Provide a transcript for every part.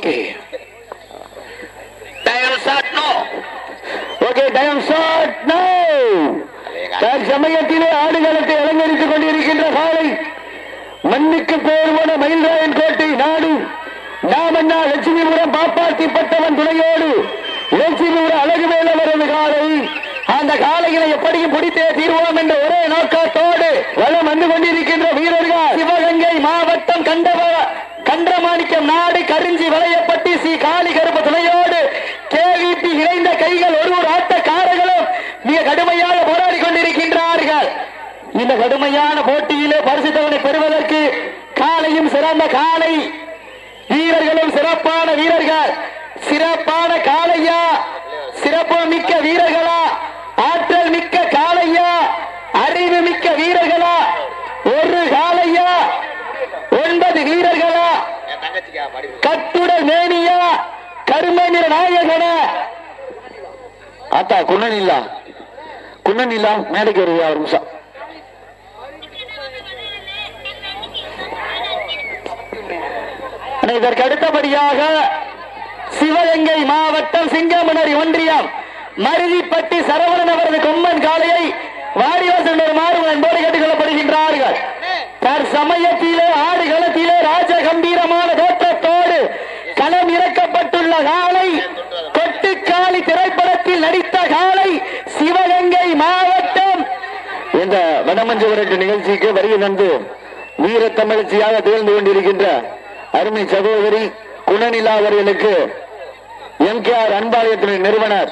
Okay time start now. Okay time start now. சமயத்திலே ஆடுகளத்தை அலங்கரித்துக் கொண்டிருக்கின்ற காலை மண்ணுக்கு பேர் போன மயில்ராயன் கோட்டை நாடு நாமண்ணா லட்சுமிபுரம் பாப்பாத்திப்பட்டவன் துணையோடு லட்சுமிபுரம் அழகுவேல் அவரது காலை. அந்த காலைகளை எப்படியும் பிடித்தே தீர்வோம் என்ற ஒரே நோக்கத்தோடு வளம் வந்து கொண்டிருக்கின்ற வீரர்கள் சிவகங்கை மாவட்டம் கண்டமாணிக்கம் நாடு கரிஞ்சி வளையப்பட்டி சி காளி கருப்பு துணையோடு கேவிபி இணைந்த கைகள் ஒரு ஆட்டக்காரர்களும் மிக கடுமையாக போராடி கொண்டிருக்கின்றார்கள். இந்த கடுமையான போட்டியிலே பரிசு தொகையை பெறுவதற்கு காலையும் சிறந்த காலை வீரர்களும் சிறப்பான வீரர்கள். சிறப்பான காளையா, சிறப்பு மிக்க வீரர்களா, ஆற்றல் மிக்க காளையா, அறிவு மிக்க வீரர்களா, ஒரு காளையா 9 வீரர்களா, கட்டுடல் மேனியா, கருமநிற நாயகனா. ஆத்தா குன்னனில்லா மேடைக்கு வருவா ஒரு நிமிஷம். இதற்கு அடுத்தபடியாக சிவகங்கை மாவட்டம் சிங்கமனரி ஒன்றியம் மருதிப்பட்டி சரவணன் அவரது கொம்மன் காளையை வாரிவாசல் மாறும் என்போடு கேட்டுக் கொள்ளப்படுகின்றார்கள். தற்சமயத்திலே ஆடுகளத்திலே ராஜ கம்பீரமான தோற்றத்தோடு களம் இறக்கப்பட்டுள்ள காளை கொட்டுக்காளி திரைப்படத்தில் நடித்த காளை சிவகங்கை மாவட்டம். இந்த வடமஞ்சு விரட்டு நிகழ்ச்சிக்கு வருகை தந்து வீர தமிழச்சியாக திகழ்ந்து கொண்டிருக்கின்ற அருமை சகோதரி குணநிலா அவர்களுக்கு MKR அன்பாலயத்தின் நிறுவனர்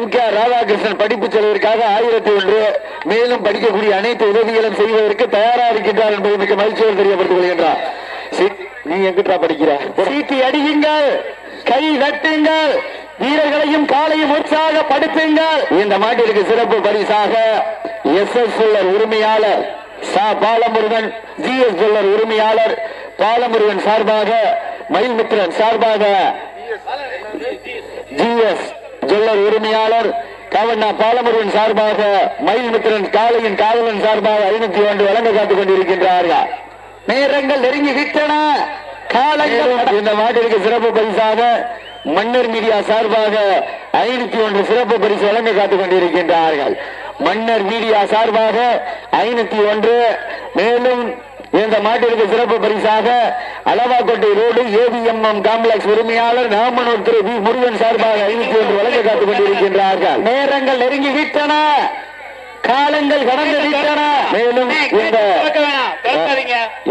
MKR ராதாகிருஷ்ணன் படிப்பு செல்வதற்காக 1001 மேலும் படிக்கக்கூடிய அனைத்து உதவிகளும் செய்வதற்கு தயாரா இருக்கின்றார் என்பதை மிக மகிழ்ச்சியோடு தெரியப்படுத்திக் கொள்கின்றார். நீ எங்கிட்டா படிக்கிற? சீட்டி அடியுங்கள், கை தட்டுங்கள், வீரர்களையும் காலையும் உற்சாகப்படுத்துங்கள். இந்த மாட்டிற்கு சிறப்பு பரிசாக SS சொல்லர் உரிமையாளர் சா பாலமுருகன், GS சொல்லர் உரிமையாளர் பாலமுருகன் சார்பாக, மயில்மித்திரன் சார்பாக, GS ஜுவல்லர் உரிமையாளர் காவண்ணா பாலமுருகன் சார்பாக, மயில்மித்திரன் காளையின் காவலன் சார்பாக 501 வழங்க காத்துக் கொண்டிருக்கின்றார்கள். நேரங்கள் நெருங்கி விட்டன. காலங்கள் இந்த மாட்டிற்கு சிறப்பு பரிசாக மன்னர் மீடியா சார்பாக 501 சிறப்பு பரிசு வழங்க காத்துக் கொண்டிருக்கின்றார்கள். மன்னர் மீடியா சார்பாக 501. மேலும் இந்த மாட்டிற்கு சிறப்பு பரிசாக அளவாக்கோட்டை ரோடு AVMM காம்ப்ளெக்ஸ் உரிமையாளர் நாமனூர் திரு வி முருகன் சார்பாக 501 வழங்க காத்துக் கொண்டிருக்கின்றார்கள். நேரங்கள் நெருங்கி விட்டன, காலங்கள் கடந்து விட்டன. மேலும் இந்த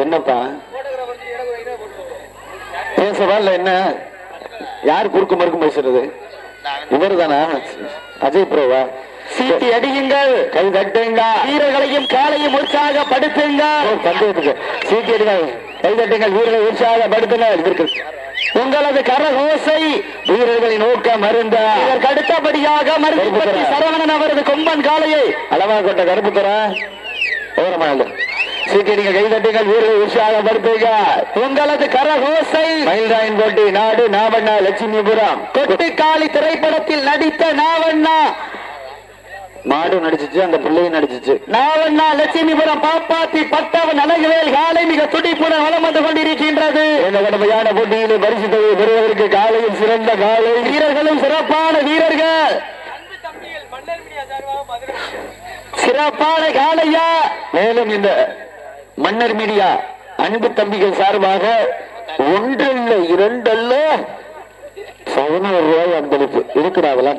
என்னப்பா பேசவா இல்ல என்ன? யார் குறுக்கு மறுக்கும் பேசுறது? இவர் தானா அஜய் ப்ரோவா? சீட்டி அடியுங்கள், கை தட்டுங்க, வீரர்களையும் காலையும் உற்சாகப்படுத்துங்கள். பந்தயத்துக்கு சீட்டி அடிங்க, கை தட்டுங்கள், வீரர்களை உற்சாகப்படுத்துங்கள். உங்களது கரகோசை வீரர்களின் நோக்கம் மருந்த. இதற்கு அடுத்தபடியாக மருந்துப்பட்டி சரவணன் அவரது கொம்பன் காளையை அளவா கொண்ட கருப்புத்துற ஓரமாக சீக்கிரங்க, கை தட்டுங்கள், வீரர்களை உற்சாகப்படுத்துங்க. உங்களது கரகோசை மயில்ராயன் கோட்டை நாடு நாவண்ணா லட்சுமிபுரம் கொட்டுக்காளி திரைப்படத்தில் நடித்த நாவண்ணா மாடு நடிச்சிச்சு, அந்த பிள்ளையும் நடிச்சிச்சு. நாவண்ணா லட்சுமிபுரம் பாப்பாத்தி பட்டவன் அழகுவேல் காலை மிக துடிப்புடன் வளம் வந்து கொண்டிருக்கின்றது. இந்த கடுமையான போட்டியிலே பரிசு தொகையை பெறுவதற்கு காலையும் சிறந்த காலை, வீரர்களும் சிறப்பான வீரர்கள், சிறப்பான காலையா. மேலும் இந்த மன்னர் மீடியா அன்பு தம்பிகள் சார்பாக 1 அல்ல 2 அல்ல 11 ரூபாய் அன்பளிப்பு இருக்கிறாங்களா?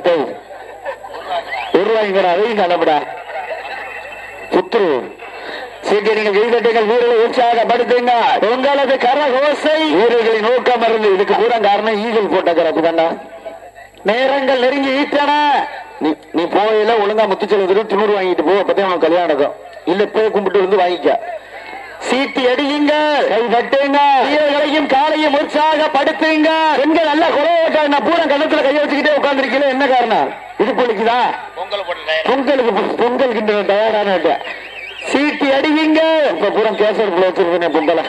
ரூபாய்ங்கடா புத்துரு. சீக்கிரங்க, கைதட்டுங்கள், வீரர்களை உற்சாகப்படுத்துங்க. உங்களது கரகோசை வீரர்களின் நோக்கம் மருந்து. இதுக்கு பூரா காரணம் ஈகிள் போட்ட கரப்பு தாண்டா. நேரங்கள் நெருங்கி ஈட்டன. நீ போயில ஒழுங்கா முத்துச்செல்வதற்கு 90 வாங்கிட்டு போ, அப்பதான் உனக்கு கல்யாணம் நடக்கும். இல்ல போய் கும்பிட்டு வந்து வாங்கிக்க. சீட்டி அடியுங்க, கை தட்டுங்க, வீரர்களையும் காலையும் உற்சாகப்படுத்துங்க. பெண்கள் நல்லா குறைய நான் பூரா கணத்துல கையை வச்சுக்கிட்டே உட்கார்ந்துருக்கீங்க. என்ன காரணம்? இது பொழிக்குதா? பொங்கல் கிண்ட தயாரான. சீட்டி அடிவீங்க. இப்ப பூரா கேசர் வச்சிருக்கேன் பொங்கலை.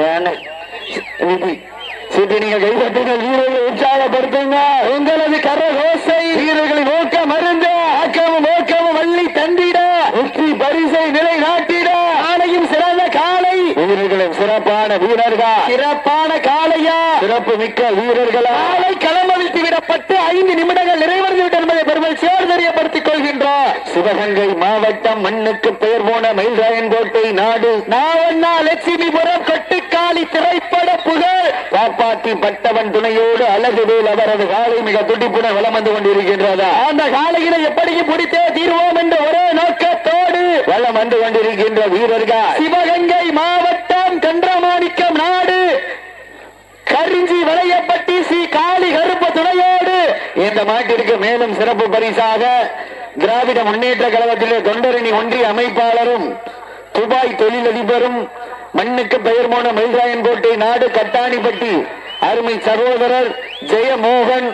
ஏன்னு சீட்டி நீங்க கை தட்டுங்க, வீரர்களை உற்சாகப்படுத்துங்க. உங்களது கரகோசை வீரர்களின் நோக்கம் மருந்து. ஆக்கமும் நோக்கமும் வள்ளி தந்திட வெற்றி பரிசை நிலை நாட்டிட ஆணையும் சிறந்த காலை வீரர்களின் சிறப்பு சிறப்பான வீரர்கள், சிறப்பான காளையா, சிறப்பு மிக்க வீரர்களா காலை களமழித்து விடப்பட்டு 5 நிமிடங்கள் நிறைவடைந்துவிட்டது என்பதை பெருமகிழ்ச்சியோடு தெரியப்படுத்திக் கொள்கின்றோம். சிவகங்கை மாவட்டம் மண்ணுக்கு பெயர் போன மயில்ராயன் கோட்டை நாடு நாவண்ணா லட்சுமிபுரம் கொட்டுக்காளி திரைப்பட புகழ் காப்பாற்றி பட்டவன் துணையோடு அழகுவேல் அவரது காலை மிக துடிப்புடன் வலம் வந்து கொண்டிருக்கின்றதா. அந்த காலையினை எப்படியும் பிடித்தே தீர்வோம் என்ற ஒரே நோக்கத்தோடு வலம் வந்து கொண்டிருக்கின்ற வீரர்கள் சிவகங்கை மாவட்டம் கன்றமாணிக்கம் நாடு கரிஞ்சி வளையப்பட்டி ஸ்ரீ காளி கருப்பு துணையோடு இந்த மாட்டிற்கு மேலும் சிறப்பு பரிசாக திராவிட முன்னேற்ற கழகத்திலே தொண்டரணி ஒன்றிய அமைப்பாளரும் துபாய் தொழிலதிபரும் மண்ணுக்கு பெயர் போன மயில்ராயன் கோட்டை நாடு கட்டாணிப்பட்டி அருமை சகோதரர் ஜெயமோகன்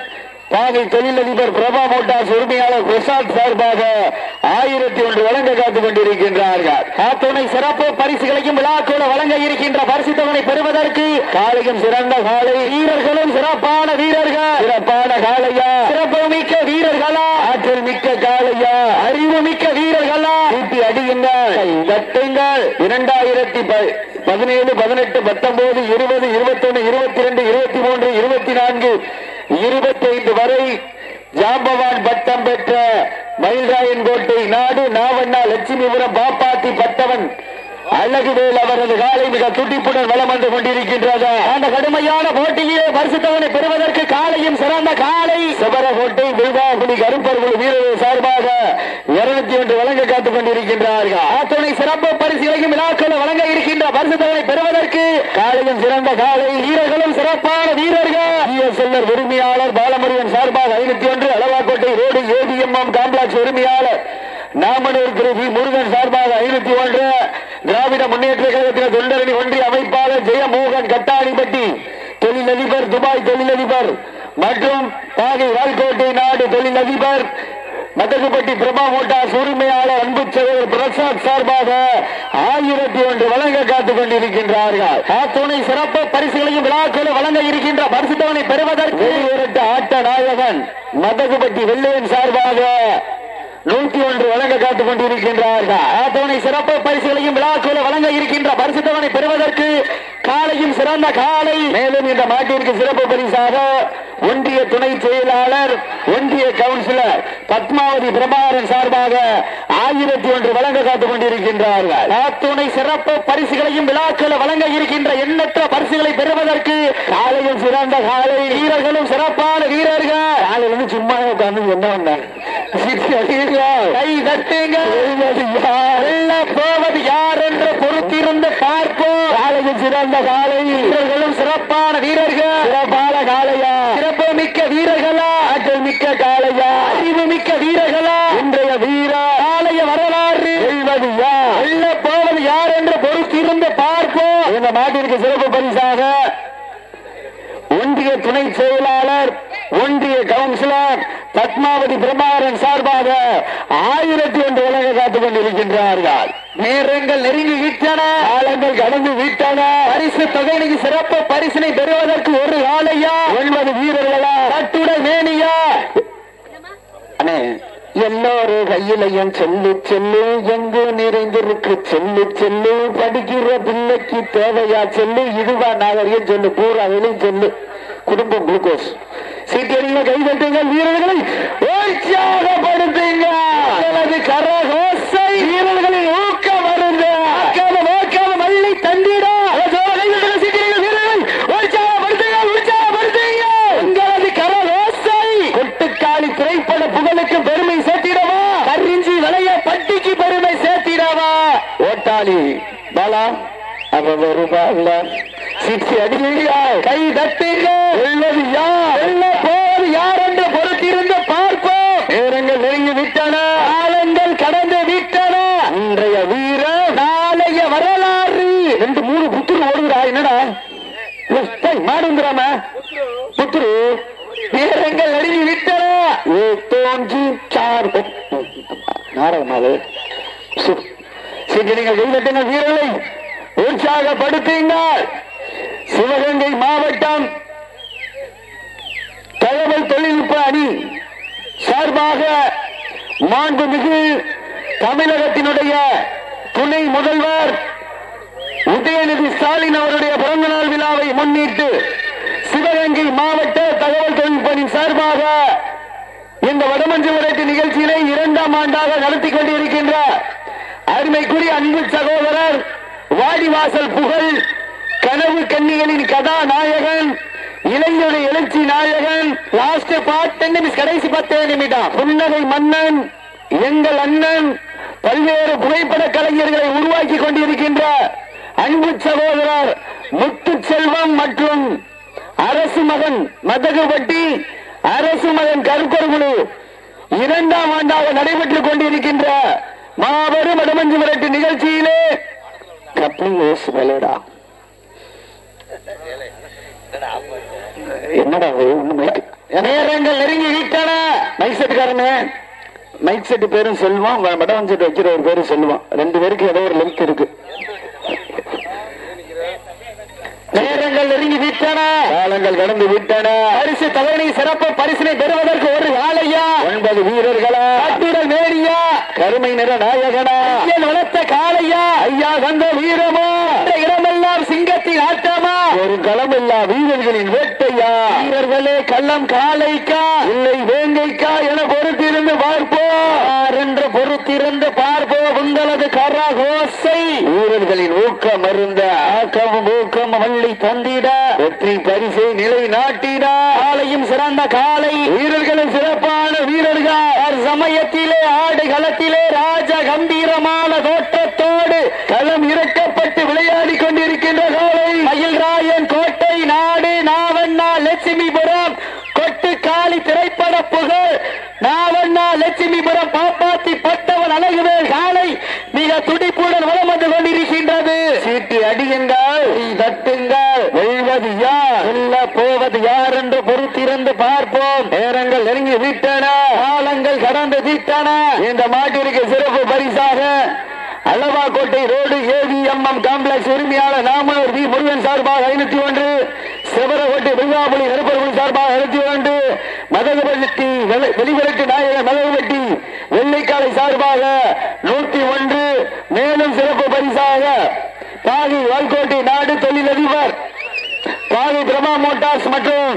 பாகை தொழிலதிபர் பிரபா மோட்டார்ஸ் உரிமையாளர் பிரசாத் சார்பாக 1001 வழங்க காத்துக் கொண்டிருக்கின்றார்கள். அத்துணை சிறப்பு பரிசுகளையும் விழாக்கூட வழங்க இருக்கின்ற பரிசுத்தவனை பெறுவதற்கு காலையும் சிறந்த காலை, வீரர்களும் சிறப்பான வீரர்கள், சிறப்பான காலையா, சிறப்பு மிக்க வீரர்களா, ஆற்றல் மிக்க காலையா, அறிவு மிக்க வீரர்களா, கூட்டி அடியுங்கள், தட்டுங்கள். 2017, 18, 19, 20, 21, 22, 23, 24, 25 வரை ஜாம்பவான் பட்டம் பெற்ற மயில்ராயன் கோட்டை நாடு நாவண்ணா லட்சுமிபுரம் பாப்பாத்தி பட்டவன் அழகுவேல் அவரது காலை மிக துடிப்புடன் வலம் வந்து கொண்டிருக்கின்றது. அந்த கடுமையான போட்டியிலே பரிசுத்தவனை பெறுவதற்கு காலையும் சிறந்த காலை சிவரகோட்டை வில்வாபுலி கருப்பர்கள் வீரர்கள் சார்பாக 201 வழங்க காத்துக் கொண்டிருக்கின்றார்கள். அத்துணை சிறப்பு பரிசுகளையும் விழாக்கள் வழங்க இருக்கின்ற பரிசுத்தவனை பெறுவதற்கு காலையும் சிறந்த காலை, வீரர்களும் சிறப்பான வீரர்கள், செல்லர் உரிமையாளர் பாலமுருகன் சார்பாக 501, அளவாக்கோட்டை ரோடு ஏடிஎம்எம் காம்ப்ளெக்ஸ் உரிமையாளர் நாமனூர் திரு வி முருகன் சார்பாக 501, திராவிட முன்னேற்ற கழகத்தின் தொண்டரணி ஒன்றிய அமைப்பாளர் ஜெயமோகன் கட்டாணிப்பட்டி தொழிலதிபர் துபாய் தொழிலதிபர் மற்றும் பாகை வால்கோட்டை நாடு தொழிலதிபர் மதகுப்பட்டி பிரபா மோட்டார்ஸ் உரிமையாளர் அன்பு சகோதரர் பிரசாத் சார்பாக 1001 வழங்க காத்துக் கொண்டிருக்கின்றார்கள். அத்துணை சிறப்பு பரிசுகளையும் விழாக்கள் வழங்க இருக்கின்ற பரிசுத்தவனை பெறுவதற்கு ஆட்ட நாயகன் மதகுப்பட்டி வெள்ளையன் சார்பாக 101 வழங்க காத்துக் கொண்டிருக்கின்றார்கள். அத்துணை சிறப்பு பரிசுகளையும் விழாக்கள் வழங்க இருக்கின்ற பரிசுத்தவனை பெறுவதற்கு காலையும் சிறந்த காலை. மேலும் இந்த மாட்டிற்கு சிறப்பு பரிசாக ஒன்றிய துணை செயலாளர் ஒன்றிய கவுன்சிலர் பத்மாவதி பிரபாகரன் சார்பாக 1001 வழங்க காத்துக் கொண்டிருக்கின்றார்கள். அத்துணை சிறப்பு பரிசுகளையும் விழாக்கள் வழங்க இருக்கின்ற எண்ணற்ற பரிசுகளை பெறுவதற்கு காலையும் சிறந்த காலை, வீரர்களும் சிறப்பான வீரர்கள். காலையிலிருந்து சும்மா உட்கார்ந்து என்ன பண்ண கை தட்டுங்க, போவது யார் என்று பொறுத்திருந்து பார்ப்போம். காலையும் சிறந்த காலை, வீரர்களும் சிறப்பான வீரர்கள், சிறப்பான காலையா, சிறப்பு மிக்க வீரர்களா, ஆற்றல் மிக்க காலையா, அறிவு மிக்க வீரர்களா, இன்றைய வீர காலைய வரலாறு வெல்வது யார், வெல்ல போவது யார் என்று பொறுத்திருந்து பார்ப்போம். இந்த மாட்டிற்கு சிறப்பு பரிசாக ஒன்றிய துணை செயலாளர் ஒன்றிய கவுன்சிலர் பத்மாவதி பிரபாகரன் சார்பாக 1001 வழங்க காத்துக் கொண்டிருக்கின்றார்கள். நேரங்கள் நெருங்கி விட்டன, காலங்கள் கடந்து விட்டன. பரிசு தொகைக்கு சிறப்பு பரிசினை பெறுவதற்கு ஒரு காலையா, 9 வீரர்களா, கட்டுடை மேனியா, அண்ணே எல்லோரும் கையிலையும் செல்லு செல்லு, எங்கு நிறைந்திருக்கு செல்லு செல்லு, படிக்கிற பிள்ளைக்கு தேவையா செல்லு, இதுவா நாகரிகம் சொல்லு, பூராவிலையும் செல்லு, குடும்பம் குளுக்கோஸ். சீக்கிரங்க கைதட்டுங்க, வீரர்களை உற்சாகப்படுத்துங்க, கரகோசை வீரர்களின் ஊக்கம் வருது, மல்லி தந்திடா, சீக்கிரங்க வீரர்களை உற்சாகப்படுத்துங்க, உற்சாகப்படுத்துங்க. உங்களது கரகோசை கொட்டுக்காளி திரைப்பட புகழுக்கு பெருமை சேர்த்திடவா, கரிஞ்சி வளைய பட்டிக்கு பெருமை சேர்த்திடவா, ஓட்டாளி பாலா அவ வருவாள்ல சிக்ஸ் அடிங்க, கை தட்டுங்க, வெல்வது யார், வெல்ல போவது யார் என்று பொறுத்திருந்து பார்ப்போம். நேரங்கள் நெருங்கி விட்டன, காலங்கள் கடந்து விட்டன. இன்றைய வீரர் நாளைய வரலாறு. 2-3 புத்துரு ஓடுகிறா, என்னடா மாடுங்கிறாம புத்துரு. நேரங்கள் நெருங்கி விட்டன. தோன்றி சார் நாடகமாது சீக்கிரங்க கைதட்டுங்க, வீரர்களை உற்சாகப்படுத்துங்கள். சிவகங்கை மாவட்டம் தகவல் தொழில்நுட்ப அணி சார்பாக மாண்புமிகு தமிழகத்தினுடைய துணை முதல்வர் உதயநிதி ஸ்டாலின் அவருடைய பிறந்தநாள் விழாவை முன்னிட்டு சிவகங்கை மாவட்ட தகவல் தொழில்நுட்பத்தின் சார்பாக இந்த வடமஞ்சு விரட்டு நிகழ்ச்சியினை 2ஆம் ஆண்டாக நடத்தி கொண்டிருக்கின்ற அருமைக்குரிய அன்பு சகோதரர் வாடிவாசல் புகழ் கனவு கன்னிகளின் கதாநாயகன் இளைஞருடைய எழுச்சி நாயகன் லாஸ்ட் 10 நிமிஷம் கடைசி 10 நிமிடம் புன்னகை மன்னன் எங்கள் அண்ணன் பல்வேறு புகைப்பட கலைஞர்களை உருவாக்கி கொண்டிருக்கின்ற அன்பு சகோதரர் முத்துச்செல்வம் மற்றும் அரசு மகன் மதகுபட்டி அரசு மகன் கருக்கொருகுழு 2ஆம் ஆண்டாக நடைபெற்றுக் கொண்டிருக்கின்ற மாபெரும் வடமஞ்சு விரட்டு நிகழ்ச்சியிலே என்னடா நேரங்கள் நெருங்கி விட்டன. மைக் செட்டுக்காரனே, மைக் செட்டு பேரும் சொல்லுவான், வடமஞ்சு செட்டு வைக்கிற ஒரு பேரும் சொல்லுவான். 2 பேருக்கு ஏதோ ஒரு லிங்க் இருக்கு. நேரங்கள் நெருங்கி விட்டன, காலங்கள் கடந்து விட்டன. பரிசு தவணை சிறப்பு பரிசினை பெறுவதற்கு ஒரு ஆலையா 9 வீரர்களா கட்டுடல் மேடியா கருமை நிற நாயகனா வளர்த்த காலையா ஐயா வந்த வீரமா இடமெல்லாம் சிங்கத்தின் ஆட்டமா ஒரு களமில்லா வீரர்களின் வேட்டையா வீரர்களே கள்ளம் காலைக்கா இல்லை வேங்கைக்கா என பொறுத்திருந்து பார்ப்போம் என்று பொறுத்திருந்து பார்ப்போம். உங்களது கரகோசை வீரர்களின் ஊக்கம் மருந்த ஆக்கமும் ஊக்கம் வள்ளி தந்திட வெற்றி பரிசை நிலை நாட்டிட காலையும் சிறந்த காலை வீரர்களும் சிறப்பான வீரர்கள் சமயத்திலே ஆடு களத்திலே ராஜ கம்பீரமான தோற்றத்தோடு களம் இறக்கப்பட்டு விளையாடி கொண்டிருக்கின்ற காலை மயில்ராயன் கோட்டை நாடு நாவண்ணா லட்சுமிபுரம் கொட்டுக்காளி திரைப்பட புகழ் நாவண்ணா லட்சுமிபுரம் பாப்பாத்தி பட்டவன் அழகுவேல் காலை மிக துடிப்புடன் வலம் வந்து கொண்டிருக்கின்றது. சீட்டு அடியுங்கள், தட்டுங்கள், வெல்வது யார் வெல்ல போவது யார் என்று பொறுத்திருந்து பார்ப்போம். நேரங்கள் நெருங்கி விட்டன, காலங்கள் கடந்து விட்டன. இந்த மாட்டிற்கு சிறப்பு பரிசாக அளவாக்கோட்டை ரோடு AVMM காம்ப்ளெக்ஸ் உரிமையாளர் நாமூர் வி முருகன் சார்பாக 501, சிவரகோட்டை விருதாபுரி நெருப்பர்கள் சார்பாக 501, மதகுபட்டி வெளிவிரட்டு நாயகர் மதகுபட்டி வெள்ளைக்காலை சார்பாக 101. மேலும் சிறப்பு பரிசாக பாகை வால்கோட்டை நாடு தொழிலதிபர் பாகை பிரமா மோட்டார்ஸ் மற்றும்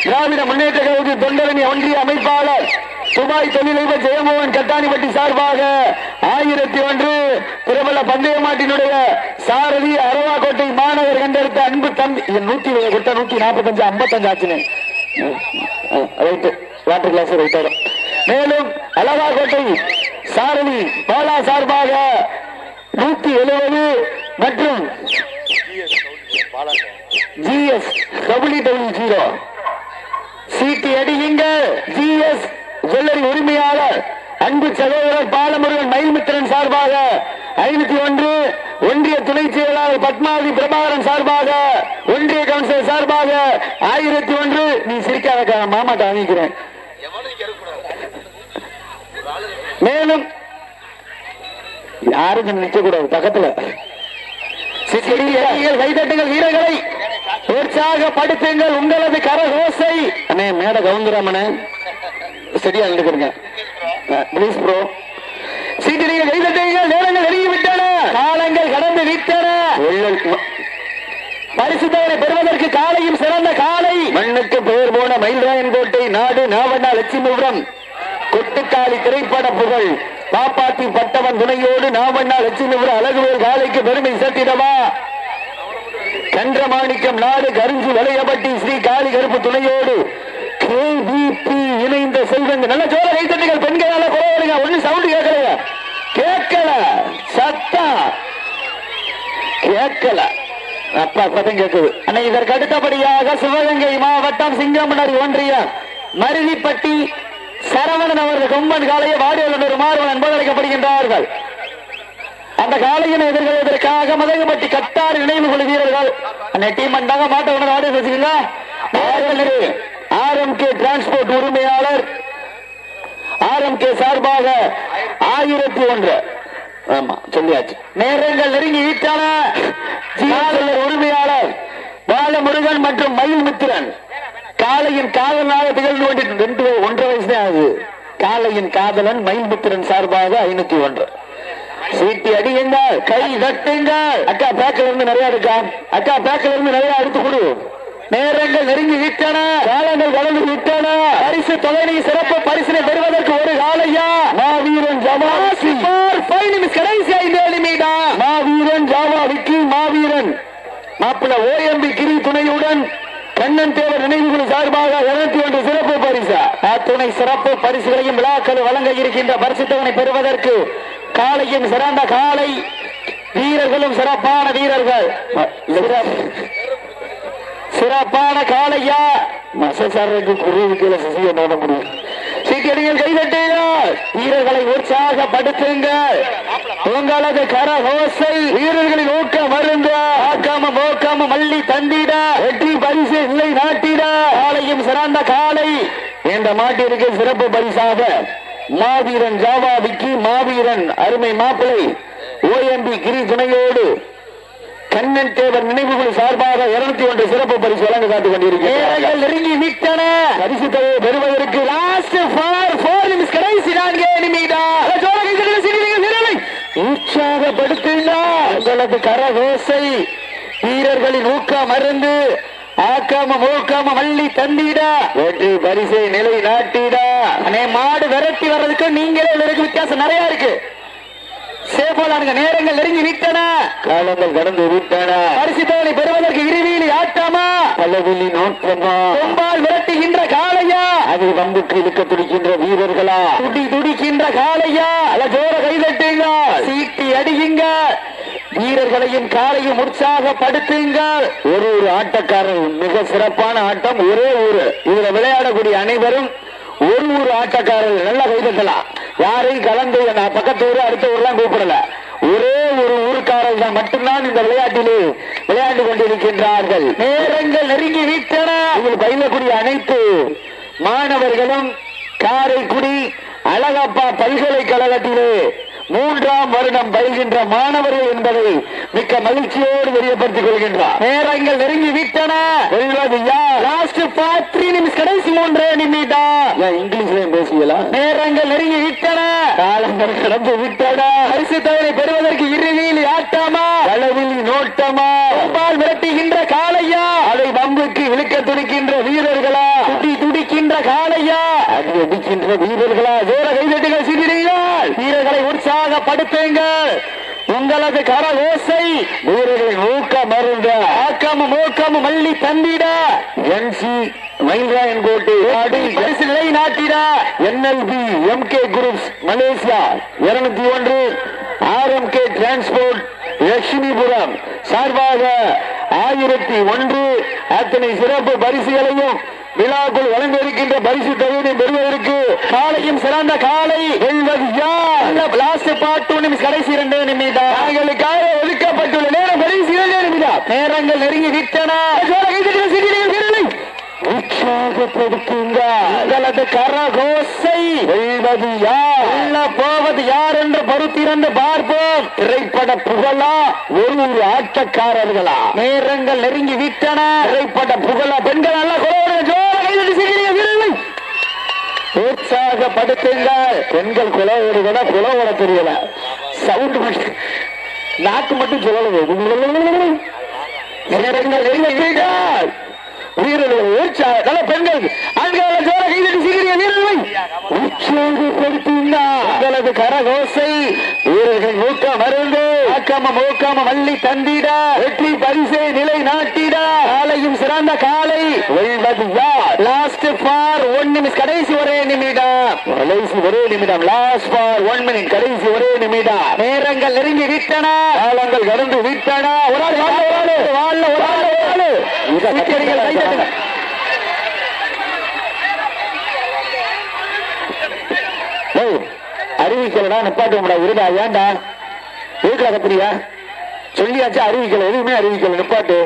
திராவிட முன்னேற்ற கழக தொண்டரணி ஒன்றிய அமைப்பாளர் துபாய் தொழிலதிபர் ஜெயமோகன் கட்டாணிப்பட்டி சார்பாக 1001. பிரபல பந்தய மாட்டினுடைய சாரதி அரவாக்கோட்டை மாநகர் கண்டெடுத்த அன்பு தம்பி 145 55 ஆச்சுன்னு வாட்டர் கிளாஸ் ரைட். மேலும் அலவாக்கோட்டை சாரதி பாலா சார்பாக 170 மற்றும் GS 000 சீட்டி அடியுங்கள். GS ஜுவல்லரி உரிமையாளர் அன்பு சகோதரர் பாலமுருகன் மயில்மித்திரன் சார்பாக 501. ஒன்றிய துணை செயலாளர் பத்மாவதி பிரபாகரன் சார்பாக ஒன்றிய கவுன்சிலர் சார்பாக 1001. நீ சிரிக்காத மாமாட்ட வாங்கிக்கிறேன். மேலும் யாரும் நிற்க கூடாது பக்கத்துல. கைதட்டுங்கள் வீரர்களை உற்சாகப்படுத்துங்கள். உங்களது கரகோசை அண்ணே மேட கவுந்தராமனே சரியா நடக்குங்க பிளீஸ் ப்ரோ. சீட்டிகள் கைதட்டுங்கள். நேரங்கள் நெருங்கிவிட்டன, காலங்கள் கடந்து விட்டன. பரிசு தவறை பெறுவதற்கு காலையும் சிறந்த காலை மண்ணுக்கு பெயர் போன மயில்ராயன் கோட்டை நாடு நாவண்ணா லட்சுமிபுரம் கொட்டுக்காளி திரைப்பட புகழ் பாப்பாத்தி பட்டவன் துணையோடு நாவண்ணா லட்சுமிபுரம் அழகுவேல் காலைக்கு பெருமை சேர்த்திடவா கன்றமாணிக்கம் நாடு கருஞ்சி வளையப்பட்டி ஸ்ரீ காளி கருப்பு துணையோடு KVP இணைந்த செல்வங்க நல்ல ஜோர கைத்தட்டுகள். பெண்களால குறைவருங்க, ஒண்ணு சவுண்ட் கேட்கல, கேட்கல சத்தம் கேட்கல, அப்பா சத்தம் கேட்குது. அன்னை இதற்கு அடுத்தபடியாக சிவகங்கை மாவட்டம் சிங்கமணரி ஒன்றியம் மருதிப்பட்டி சரவணன் அவர்கள் கொம்பன் காலையை வாடியுள்ளனர் மாறுவன் என்பது அழைக்கப்படுகின்றார்கள். அந்த காலையினை எதிர்கொள்வதற்காக மதகுபட்டி கட்டார் நினைவு குழு வீரர்கள் அந்த டீம் வந்தாங்க. மாட்ட உணர்வு ஆடி வச்சுக்கீங்க. RMK டிரான்ஸ்போர்ட் உரிமையாளர் RMK சார்பாக 1001. ஆமா சொல்லியாச்சு. நேரங்கள் நெருங்கி விட்டன. உரிமையாளர் பாலமுருகன் மற்றும் மயில்மித்திரன் காலையின் காதலனாக திகழ்ந்து கொண்டு 1.5 வயசு தான் ஆகுது. காலையின் காதலன் மயில்மித்திரன் சார்பாக 501. சீட்டி அடியுங்கள், கை தட்டுங்கள். அக்கா பேக்கில் இருந்து நிறைய இருக்கா? அக்கா பேக்கில் இருந்து நிறைய எடுத்து கொடு. நேரங்கள் நெருங்கி விட்டன, காலங்கள் வளர்ந்து விட்டன. பரிசு தொகையை சிறப்பு பரிசினை பெறுவதற்கு ஒரு காலையா மாவீரன் ஜவாசி கடைசி 5 நிமிடம். மாவீரன் ஜாவா விக்கி மாவீரன் மாப்பிள்ள ஓஎம்பி கிரி துணையுடன் கண்ணன் தேவர் நினைவுகள் சார்பாக 201 சிறப்பு பரிசு. அத்துணை சிறப்பு பரிசுகளையும் விழாக்கள் வழங்க இருக்கின்ற பரிசு தொகை பெறுவதற்கு காலையும் சிறந்த காலை வீரர்களும் சிறப்பான வீரர்கள், சிறப்பான காலையா மசாருக்கு குருவிக்கல சசியை நோட முடியும். சீக்கிரங்கள் கைதட்டுங்கள், வீரர்களை உற்சாகப்படுத்துங்கள். உங்களது கரகோசை வீரர்களின் ஊக்கம் மருந்து ஆக்காம மோக்காம மல்லி தந்திட வெற்றி பரிசு இல்லை நாட்டிட. காலையும் சிறந்த காலை என்ற மாட்டிற்கு சிறப்பு பரிசாக மாவீரன் ஜாவா விக்கி மாவீரன் அருமை மாப்பிளை ஓஎம்பி கிரி துணையோடு கண்ணன் தேவர் நினைவுகள் சார்பாக 201 சிறப்பு பரிசு வழங்க காத்துக் கொண்டிருக்கிறார்கள். நெருங்கி விட்டன, பரிசு தொகையை பெறுவதற்கு லாஸ்ட் ஃபார் 4 நிமிஷம், கடைசி 4 நிமிடம். உற்சாகப்படுத்துங்கள், உங்களது கரகோசை வீரர்களின் ஊக்கம் மருந்து ஆக்காம மூக்காம மல்லி தந்திட வெற்றி பரிசை நிலை நாட்டிட. மாடு விரட்டி வர்றதுக்கு நீங்களே வித்தியாசம் நிறைய இருக்கு. சேபோலானுங்க நேரங்கள் நெருங்கி விட்டன, காலங்கள் கடந்து விட்டன. பரிசு தொகை பெறுவதற்கு இருவிலி ஆட்டமா பலவிலி நோட்டமா கொம்பால் விரட்டுகின்ற காளையா அது வம்புக்கு இழுக்க துடிக்கின்ற வீரர்களா துடிக்கின்ற காளையா அல்ல ஜோர கைதட்டுங்க, சீட்டி அடியுங்க, வீரர்களையும் காலையும் உற்சாகப்படுத்துங்கள். ஒரு ஆட்டக்காரர் மிக சிறப்பான ஆட்டம், ஒரே ஊரு இதுல விளையாடக்கூடிய அனைவரும் ஒரு ஆட்டக்காரர்கள் நல்லா கைதட்டலாம். யாரையும் கலந்து பக்கத்து ஊரு அடுத்த ஊர்லாம் கூப்பிடல, ஒரே ஒரு ஊருக்காரர்கள் தான் மட்டும்தான் இந்த விளையாட்டிலே விளையாண்டு கொண்டிருக்கின்றார்கள். நேரங்கள் நெருங்கி விட்டன, இதில் பயிலக்கூடிய அனைத்து மாணவர்களும் காரைக்குடி அழகப்பா பல்கலைக்கழகத்திலே 3ஆம் வருடம் பயில்கின்ற மாணவர்கள் என்பதை மிக்க மகிழ்ச்சியோடு தெரியப்படுத்திக் கொள்கின்றார். நேரங்கள் நெருங்கி விட்டன, லாஸ்ட் 3 நிமிஷம், கடைசி 3 நிமிடம். இங்கிலீஷ்லயும் பேசியலாம். நேரங்கள் நெருங்கி விட்டன, காலங்கள் கடந்து விட்டன. பரிசு தொகை பெறுவதற்கு இருவிலி ஆட்டமா அளவில் நோட்டமா கொம்பால் விரட்டுகின்ற காளையா அதை வம்புக்கு இழுக்க துடிக்கின்ற வீரர்களா துடிக்கின்ற காளையா அது அடிக்கின்ற வீரர்களா ஜோர கைதட்டுகள் சிரிங்கள், வீரர்களை உற்சாகப்படுத்துங்கள். உங்களது கரகோசை வீரர்களின் ஊக்க மருந்து ஆக்காம மூக்காம மல்லி தந்திட என்சி மயில்ராயன் கோட்டை பரிசு நிலை நாட்டிட NLP MK groups Malaysia 201 RMK transport Lakshmipuram சார்பாக 1001 அத்தனை சிறப்பு பரிசுகளையும் விழாக்குள் வழங்க இருக்கின்ற பரிசு தொகையை பெறுவதற்கு காலையும் சிறந்த காலை வெல்வது யார்? லாஸ்ட் பார்ட் 2 நிமிஷம், கடைசி 2 நிமிடம். நாங்களுக்காக ஒதுக்கப்பட்டுள்ள நேரம் கடைசி 2 நிமிடம். நேரங்கள் நெருங்கி விட்டன, உற்சாகப்படுத்துங்கள். கரகோசை வெல்வது யார், போவது யார் என்று பொறுத்திருந்து பார்ப்போம். திரைப்பட புகழா ஒரு ஆட்டக்காரர்களா? நேரங்கள் நெருங்கி விட்டன, திரைப்பட புகழா பெண்கள் அல்ல உற்சாகப்படுத்துங்கள். பெண்கள் குலவோடு கூட குலவோட தெரியல, சவுண்ட் மட்டும் நாக்கு மட்டும் சொல்லணும். நேரங்கள் நெருங்கி விட்டால் வீரர்கள் உற்சாக பெண்கள் ஆண்கள் ஜோர கைதட்டி சீக்கிரிய வீரர்கள் உற்சாகப்படுத்துங்கள். உங்களது கரகோசை வீரர்கள் ஊக்கம் மருந்து ஆக்காம மூக்காம மல்லி தந்திட வெற்றி பரிசை நிலை நாட்டிட காலையும் சிறந்த காலை வெல்வது யார்? லாஸ்ட் ஃபார் 1 நிமிஷம், கடைசி 1 நிமிடம். கடைசி 1 நிமிடம், லாஸ்ட் ஃபார் 1 மினிட், கடைசி 1 நிமிடம். நேரங்கள் நெருங்கி விட்டன, காலங்கள் கடந்து விட்டன. ஒரு ஆள் அறிவிக்கலடா நிப்பாட்ட முடியாது. இருடா, ஏன்டா வீட்டுல கத்துறியா? சொல்லியாச்சு அறிவிக்கல, எதுவுமே அறிவிக்கல, நிப்பாட்டு.